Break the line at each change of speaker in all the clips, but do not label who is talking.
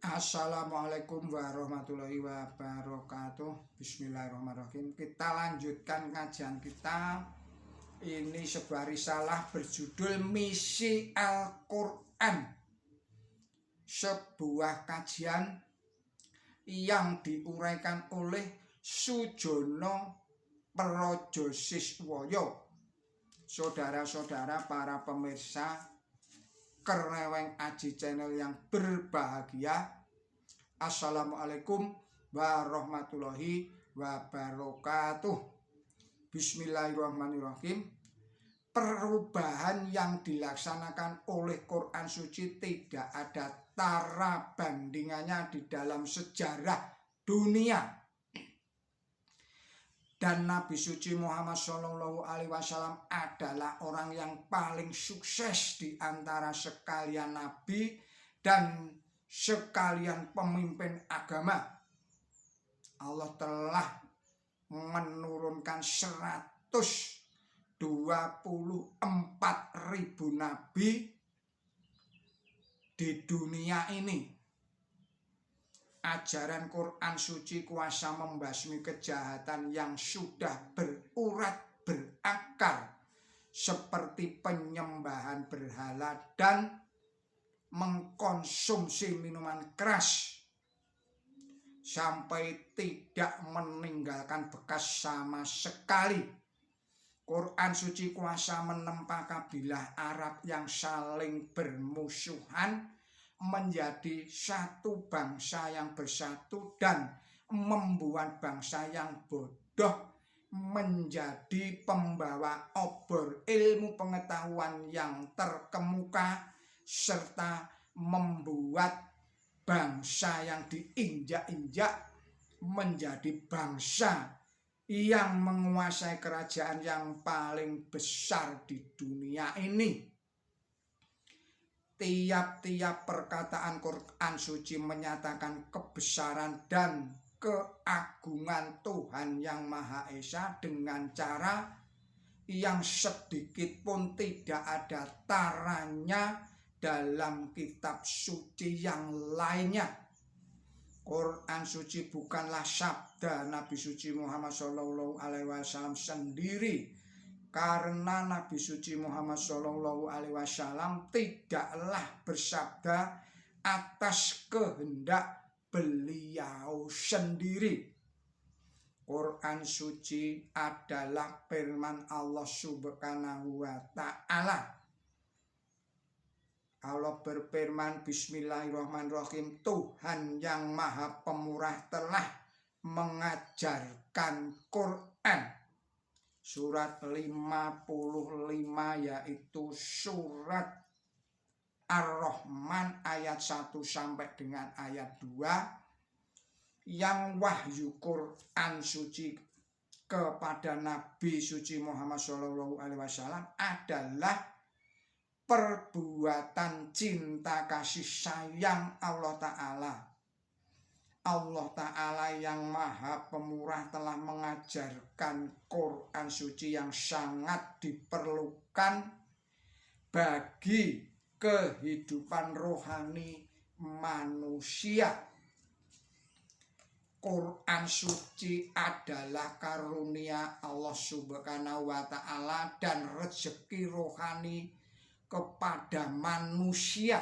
Assalamualaikum warahmatullahi wabarakatuh. Bismillahirrahmanirrahim. Kita lanjutkan kajian kita. Ini sebuah risalah berjudul Misi Al-Quran. Sebuah kajian yang diuraikan oleh Sujono Projosiswoyo. Saudara-saudara para pemirsa Kereweng Aji Channel yang berbahagia, Assalamualaikum warahmatullahi wabarakatuh. Bismillahirrahmanirrahim. Perubahan yang dilaksanakan oleh Quran Suci tidak ada tara bandingannya di dalam sejarah dunia. Dan Nabi Suci Muhammad SAW adalah orang yang paling sukses di antara sekalian Nabi dan sekalian pemimpin agama. Allah telah menurunkan 124.000 Nabi di dunia ini. Ajaran Quran Suci kuasa membasmi kejahatan yang sudah berurat berakar seperti penyembahan berhala dan mengkonsumsi minuman keras sampai tidak meninggalkan bekas sama sekali. Quran Suci kuasa menempa kabilah Arab yang saling bermusuhan menjadi satu bangsa yang bersatu dan membuat bangsa yang bodoh menjadi pembawa obor ilmu pengetahuan yang terkemuka serta membuat bangsa yang diinjak-injak menjadi bangsa yang menguasai kerajaan yang paling besar di dunia ini. Tiap-tiap perkataan Quran Suci menyatakan kebesaran dan keagungan Tuhan Yang Maha Esa dengan cara yang sedikit pun tidak ada taranya dalam kitab suci yang lainnya. Quran Suci bukanlah sabda Nabi Suci Muhammad SAW sendiri, karena Nabi Suci Muhammad SAW tidaklah bersabda atas kehendak beliau sendiri. Quran Suci adalah firman Allah Subhanahu wa Ta'ala. Allah berfirman, Bismillahirrahmanirrahim, Tuhan yang Maha Pemurah telah mengajarkan Quran. Surat 55 yaitu surat Ar-Rahman ayat 1 sampai dengan ayat 2, yang wahyu Quran Suci kepada Nabi Suci Muhammad SAW adalah perbuatan cinta kasih sayang Allah Ta'ala. Allah Ta'ala yang Maha Pemurah telah mengajarkan Quran Suci yang sangat diperlukan bagi kehidupan rohani manusia. Quran Suci adalah karunia Allah Subhanahu wa Ta'ala dan rezeki rohani kepada manusia.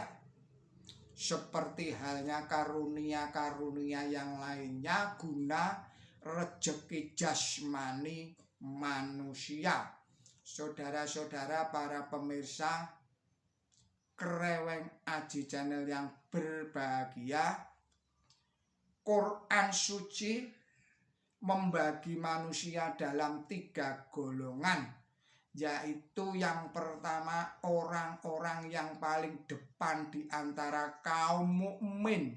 Seperti halnya karunia-karunia yang lainnya guna rezeki jasmani manusia. Saudara-saudara para pemirsa Kereweng Aji Channel yang berbahagia, Quran Suci membagi manusia dalam 3 golongan, yaitu yang pertama orang-orang yang paling depan di antara kaum mukmin,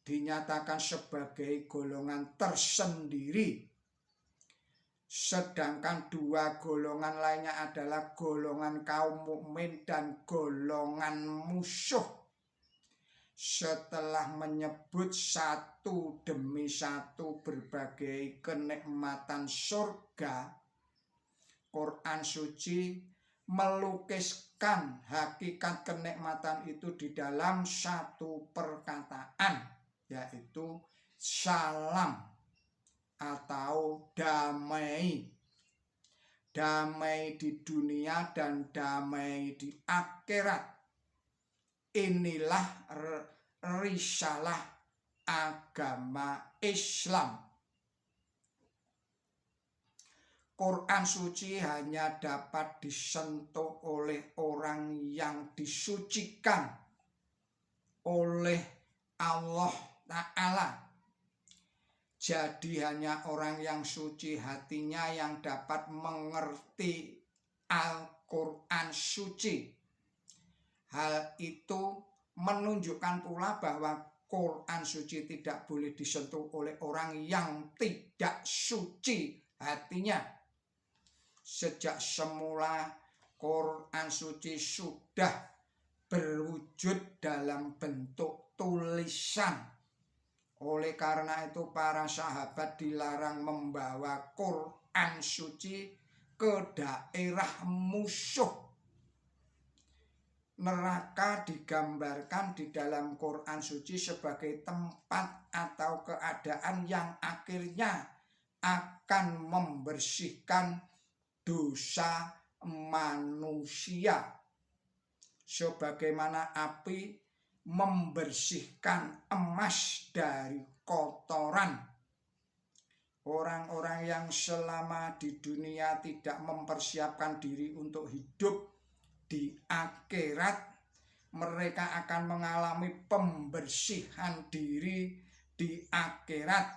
dinyatakan sebagai golongan tersendiri. Sedangkan 2 golongan lainnya adalah golongan kaum mukmin dan golongan musuh. Setelah menyebut satu demi satu berbagai kenikmatan surga, Quran Suci melukiskan hakikat kenikmatan itu di dalam satu perkataan, yaitu salam atau damai. Damai di dunia dan damai di akhirat. Inilah risalah agama Islam. Quran suci hanya dapat disentuh oleh orang yang disucikan oleh Allah Ta'ala. Jadi hanya orang yang suci hatinya yang dapat mengerti Al-Quran suci. Hal itu menunjukkan pula bahwa Quran suci tidak boleh disentuh oleh orang yang tidak suci hatinya. Sejak semula Quran suci sudah berwujud dalam bentuk tulisan. Oleh karena itu para sahabat dilarang membawa Quran suci ke daerah musuh. Neraka digambarkan di dalam Quran suci sebagai tempat atau keadaan yang akhirnya akan membersihkan dosa manusia. Sebagaimana api membersihkan emas dari kotoran. Orang-orang yang selama di dunia tidak mempersiapkan diri untuk hidup di akhirat, mereka akan mengalami pembersihan diri di akhirat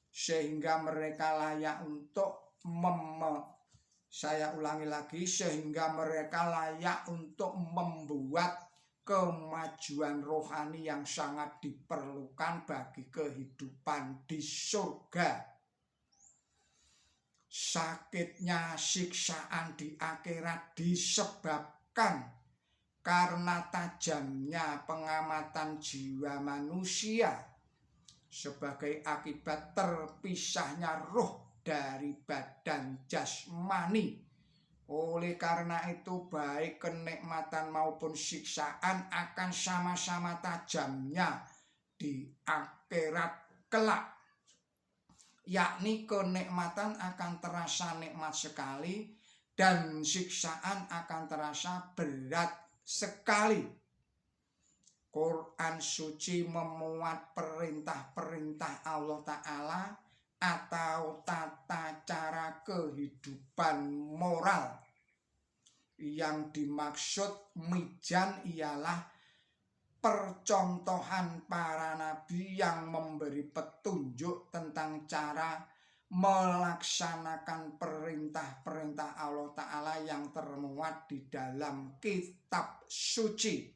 sehingga mereka layak untuk sehingga mereka layak untuk membuat kemajuan rohani yang sangat diperlukan bagi kehidupan di surga. Sakitnya siksaan di akhirat disebabkan karena tajamnya pengamatan jiwa manusia sebagai akibat terpisahnya roh dari badan jasmani. Oleh karena itu baik kenikmatan maupun siksaan akan sama-sama tajamnya di akhirat kelak. Yakni kenikmatan akan terasa nikmat sekali dan siksaan akan terasa berat sekali. Quran suci memuat perintah-perintah Allah Ta'ala atau tata cara kehidupan moral. Yang dimaksud mizan ialah percontohan para nabi yang memberi petunjuk tentang cara melaksanakan perintah-perintah Allah Ta'ala yang termuat di dalam kitab suci.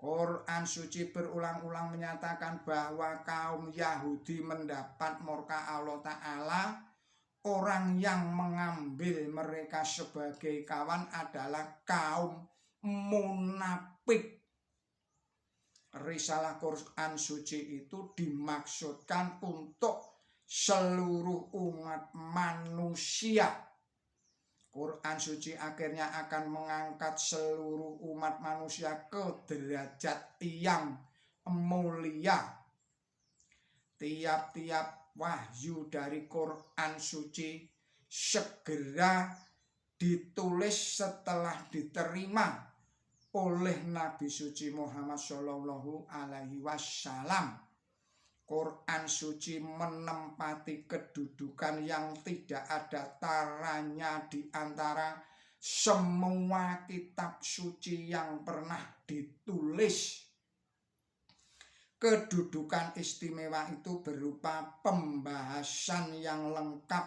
Quran suci berulang-ulang menyatakan bahwa kaum Yahudi mendapat murka Allah Ta'ala. Orang yang mengambil mereka sebagai kawan adalah kaum munafik. Risalah Quran suci itu dimaksudkan untuk seluruh umat manusia. Quran suci akhirnya akan mengangkat seluruh umat manusia ke derajat yang mulia. Tiap-tiap wahyu dari Quran suci segera ditulis setelah diterima oleh Nabi suci Muhammad Shallallahu Alaihi Wasallam. Quran suci menempati kedudukan yang tidak ada taranya di antara semua kitab suci yang pernah ditulis. Kedudukan istimewa itu berupa pembahasan yang lengkap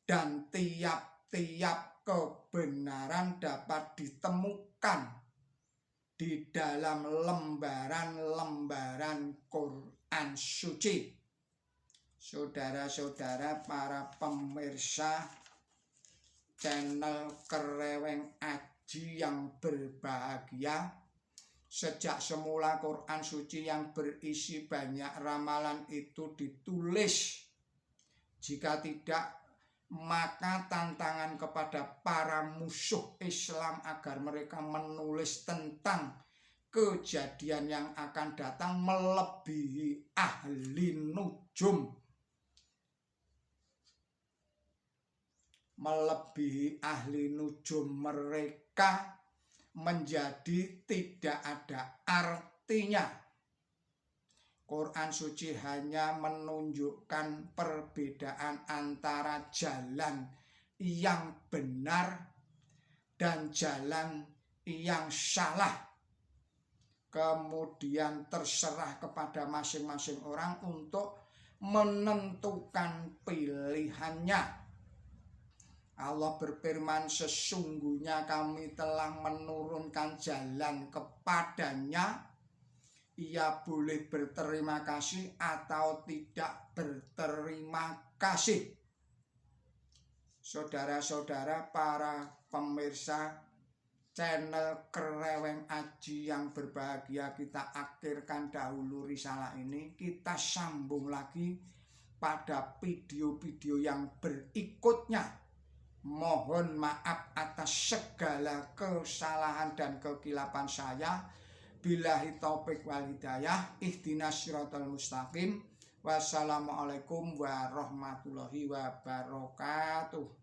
dan tiap-tiap kebenaran dapat ditemukan di dalam lembaran-lembaran Quran suci. Saudara-saudara para pemirsa channel Kereweng Aji yang berbahagia, sejak semula Quran suci yang berisi banyak ramalan itu ditulis. Jika tidak Maka tantangan kepada para musuh Islam agar mereka menulis tentang kejadian yang akan datang melebihi ahli nujum. Melebihi ahli nujum mereka menjadi tidak ada artinya. Quran suci hanya menunjukkan perbedaan antara jalan yang benar dan jalan yang salah. Kemudian terserah kepada masing-masing orang untuk menentukan pilihannya. Allah berfirman, sesungguhnya kami telah menurunkan jalan kepadanya. Ia boleh berterima kasih atau tidak berterima kasih. Saudara-saudara, para pemirsa channel Kreweng Aji yang berbahagia, kita akhirkan dahulu risalah ini. Kita sambung lagi pada video-video yang berikutnya. Mohon maaf atas segala kesalahan dan kekilapan saya. Billahi taufik wal hidayah. Ihdinas siratal mustaqim. Wassalamualaikum warahmatullahi wabarakatuh.